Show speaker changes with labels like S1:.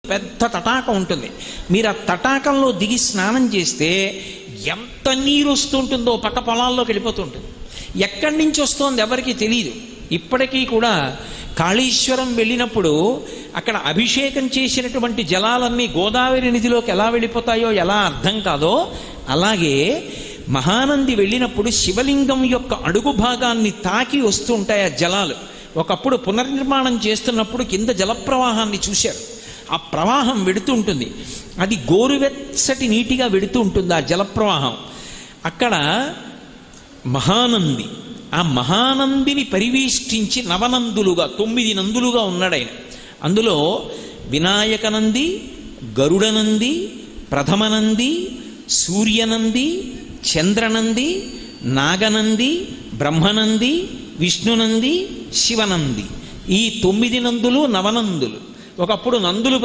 S1: పెద్ద తటాకం ఉంటుంది. మీరు ఆ తటాకంలో దిగి స్నానం చేస్తే ఎంత నీరు వస్తుంటుందో పక్క పొలాల్లోకి వెళ్ళిపోతుంటుంది. ఎక్కడి నుంచి వస్తోంది ఎవరికి తెలియదు. ఇప్పటికీ కూడా కాళేశ్వరం వెళ్ళినప్పుడు అక్కడ అభిషేకం చేసినటువంటి జలాలన్నీ గోదావరి నదిలోకి ఎలా వెళ్ళిపోతాయో ఎలా అర్థం కాదో, అలాగే మహానంది వెళ్ళినప్పుడు శివలింగం యొక్క అడుగు భాగాన్ని తాకి వస్తూ ఉంటాయి ఆ జలాలు. ఒకప్పుడు పునర్నిర్మాణం చేస్తున్నప్పుడు కింద జలప్రవాహాన్ని చూశారు. ఆ ప్రవాహం వెడుతూ ఉంటుంది. అది గోరువెచ్చటి నీటిగా వెడుతూ ఉంటుంది ఆ జలప్రవాహం. అక్కడ మహానంది, ఆ మహానందిని పరివేష్టించి నవనందులుగా 9 నందులుగా ఉన్నాడాయన. అందులో వినాయకనంది, గరుడనంది, ప్రథమనంది, సూర్యనంది, చంద్రనంది, నాగనంది, బ్రహ్మనంది, విష్ణునంది, శివనంది. ఈ 9 నందులు నవనందులు. ఒకప్పుడు నందులు